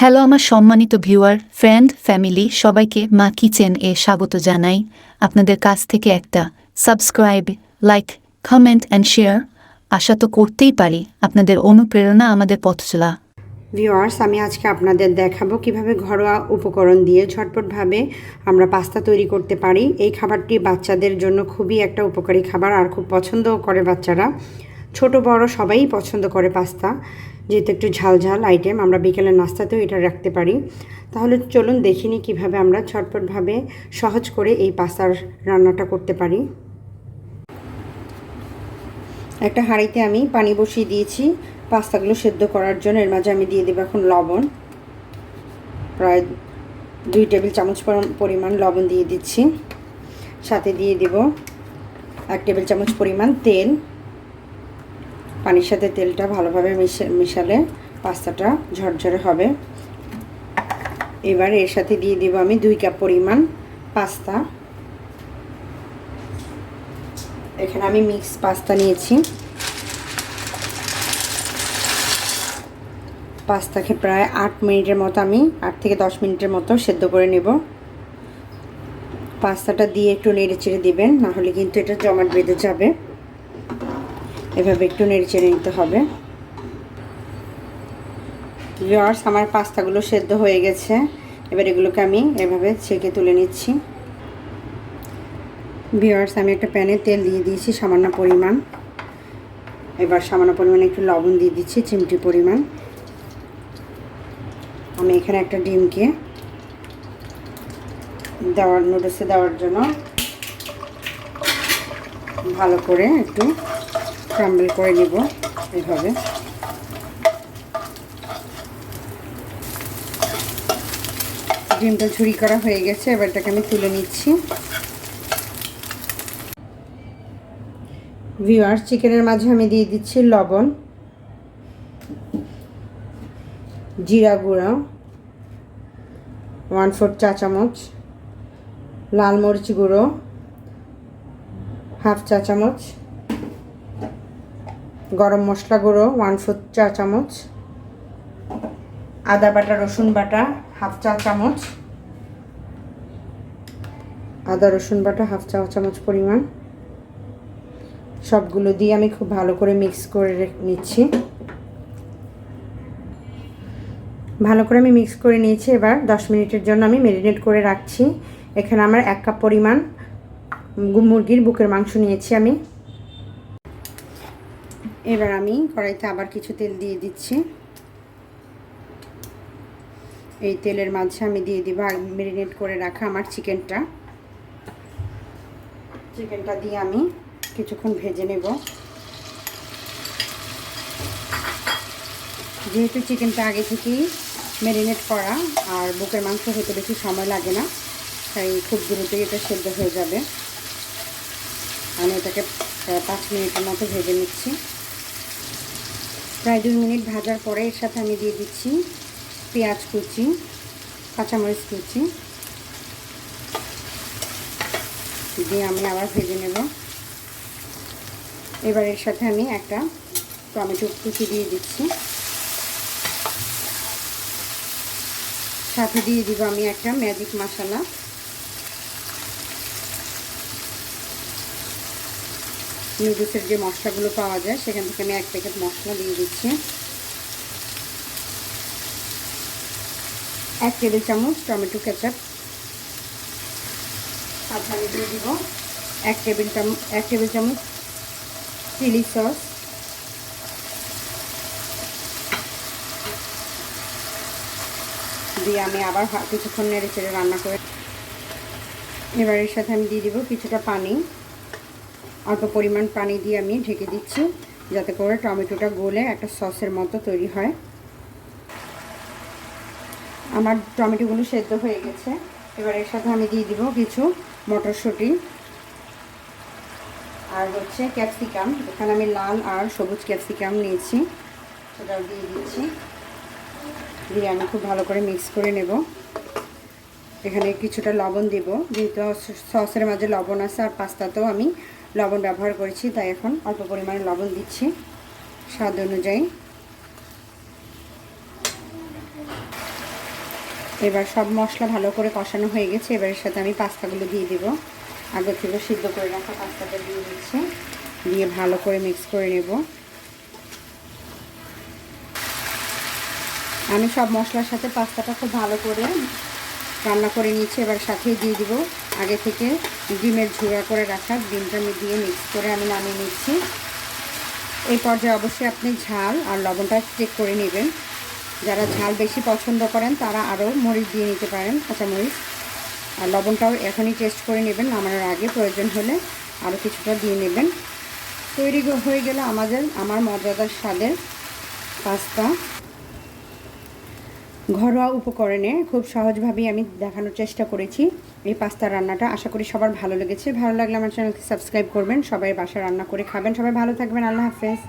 Hello আমার সম্মানিত viewer, friend, family সবাইকে মা কিচেন এ স্বাগত জানাই। আপনাদের কাছ থেকে একটা subscribe, like, comment and share আশা তো করতেই পারি। আপনাদের অনুপ্রেরণা আমাদের পথচলা। ভিউয়ার্স, আমি আজকে আপনাদের দেখাবো কিভাবে ঘরোয়া উপকরণ দিয়ে ঝটপটভাবে আমরা পাস্তা তৈরি করতে পারি। এই খাবারটি বাচ্চাদের জন্য খুবই একটা উপকারী খাবার আর খুব পছন্দও করে বাচ্চারা। ছোট বড় সবাই পছন্দ করে পাস্তা, যেহেতু একটু ঝাল ঝাল আইটেম। আমরা বিকেলের নাস্তাতেও এটা রাখতে পারি। তাহলে চলুন দেখিনি কিভাবে আমরা ঝটপটভাবে সহজ করে এই পাস্তার রান্নাটা করতে পারি। একটা হাঁড়িতে আমি পানি বসিয়ে দিয়েছি পাস্তাগুলো সেদ্ধ করার জন্য। এর মাঝে আমি দিয়ে দেবো এখন লবণ, প্রায় 2 টেবিল চামচ পরিমাণ লবণ দিয়ে দিচ্ছি। সাথে দিয়ে দেব 1 টেবিল চামচ পরিমাণ তেল। পানির সাথে তেলটা ভালোভাবে মিশালে পাস্তাটা ঝরঝরে হবে। এবার এর সাথে দিয়ে দেব আমি 2 কাপ পরিমাণ পাস্তা। এখানে আমি মিক্স পাস্তা নিয়েছি। পাস্তাকে প্রায় 8 মিনিটের মতো, আমি 8 থেকে 10 মিনিটের মতো সেদ্ধ করে নেব। পাস্তাটা দিয়ে একটু নেড়ে চেড়ে দিবেন, না হলে কিন্তু এটা জমাট বেঁধে যাবে। এভাবে একটু নেড়ে চেড়ে নিতে হবে। ভিউয়ার্স, আমার পাস্তাগুলো সেদ্ধ হয়ে গেছে। এবার এগুলোকে আমি এভাবে ছেঁকে তুলে নিচ্ছি। ভিউয়ার্স, আমি একটা প্যানে তেল দিয়ে দিয়েছি সামান্য পরিমাণ। এবার সামান্য পরিমাণে একটু লবণ দিয়ে দিচ্ছি, চিমটি পরিমাণ। আমি এখানে একটা ডিমকে নুডলসে দেওয়ার জন্য ভালো করে একটু ক্রাম্বল করে নিব। এইভাবে ডিমটা ঝুরি করা হয়ে গেছে। এবার এটাকে আমি তুলে নিচ্ছি। ভিউয়ার্স, চিকেনের মাঝে আমি দিয়ে দিচ্ছি লবণ, জিরা গুঁড়া 1/4 চা চামচ, লাল মরিচ গুঁড়ো 1/2 চা চামচ, গরম মশলা গুঁড়ো 1/4 চা চামচ, আদা বাটা রসুন বাটা 1/2 চা চামচ, আদা রসুন বাটা 1/2 চা চামচ পরিমাণ। সবগুলো দিয়ে আমি খুব ভালো করে মিক্স করে নিচ্ছি। ভালো করে আমি মিক্স করে নিয়েছি। এবার 10 মিনিটের জন্য আমি ম্যারিনেট করে রাখছি। এখানে আমার 1 কাপ পরিমাণ মুরগির বুকের মাংস নিয়েছি আমি। এবার আমি কড়াইতে আবার কিছু তেল দিয়ে দিচ্ছি। এই তেলের মাঝে আমি দিয়ে দিব ম্যারিনেট করে রাখা আমার চিকেনটা দিয়ে আমি কিছুক্ষণ ভেজে নেব। যেহেতু চিকেনটা আগে থেকেই ম্যারিনেট করা আর বুকের মাংস হতে বেশি সময় লাগে না, তাই খুব দ্রুতই এটা সেদ্ধ হয়ে যাবে। আমি এটাকে 5 মিনিটের মতো ভেজে নিচ্ছি। প্রায় 2 মিনিট ভাজার পরে এর সাথে আমি দিয়ে দিচ্ছি পেঁয়াজ কুচি, কাঁচামরিচ কুচি দিয়ে আমি আবার ভেজে নেব। এবার এর সাথে আমি একটা টমেটো কুচি দিয়ে দিচ্ছি। সাথে দিয়ে দিব আমি একটা ম্যাজিক মশলা। নুডলসের যে মশলাগুলো পাওয়া যায় সেখান থেকে আমি 1 প্যাকেট মশলা দিয়ে দিচ্ছি। 1 টেবিল চামচ টমেটো কেচাপ। সাথে আমি দিয়ে দিব 1 টেবিল চামচ চিলি সস। দিয়ে আমি আবার কিছুক্ষণ নেড়ে চেড়ে রান্না করে। এবার এর সাথে আমি দিয়ে দিব কিছুটা পানি। অল্প পরিমাণ পানি দিয়ে আমি ঢেকে দিচ্ছি, যাতে করে টমেটোটা গলে একটা সসের মতো তৈরি হয়। আমার টমেটোগুলো সেদ্ধ হয়ে গেছে। এবার এর সাথে আমি দিয়ে দিব কিছু মটরশুঁটি আর হচ্ছে ক্যাপসিকাম। এখানে আমি লাল আর সবুজ ক্যাপসিকাম নিয়েছি, সেটাও দিয়ে দিচ্ছি। দিয়ে আমি খুব ভালো করে মিক্স করে নেব। এখানে কিছুটা লবণ দেব, যেহেতু সসের মাঝে লবণ আছে আর পাস্তাতেও আমি লবণ ব্যবহার করেছি, তাই এখন অল্প পরিমাণে লবণ দিচ্ছি স্বাদ অনুযায়ী। এবার সব মশলা ভালো করে কষানো হয়ে গেছে। এবার এর সাথে আমি পাস্তাগুলো দিয়ে দেব। আগে থেকে সিদ্ধ করে রাখা পাস্তাটা দিয়ে দিচ্ছি, দিয়ে ভালো করে মিক্স করে নেব। আমি সব মশলার সাথে পাস্তাটা খুব ভালো করে রান্না করে নিচ্ছি। এবার সাথেই দিয়ে দিব আগে থেকে ডিমের ঝুড়া করে রাখা ডিমটা আমি দিয়ে মিক্স করে আমি নামিয়ে নিচ্ছি। এই পর্যায়ে অবশ্যই আপনি ঝাল আর লবণটা চেক করে নেবেন। যারা ঝাল বেশি পছন্দ করেন তারা আরও মরিচ দিয়ে নিতে পারেন, কাঁচামরিচ। আর লবণটাও এখনই টেস্ট করে নেবেন, নামানোর আগে প্রয়োজন হলে আরও কিছুটা দিয়ে নেবেন। তৈরি হয়ে গেল আমার মজাদার স্বাদের পাস্তা। ঘরোয়া উপকরণে খুব সহজভাবেই আমি দেখানোর চেষ্টা করেছি এই পাস্তা রান্নাটা। আশা করি সবার ভালো লেগেছে। ভালো লাগলে আমার চ্যানেলকে সাবস্ক্রাইব করবেন। সবাই বাসায় রান্না করে খাবেন। সবাই ভালো থাকবেন। আল্লাহ হাফেজ।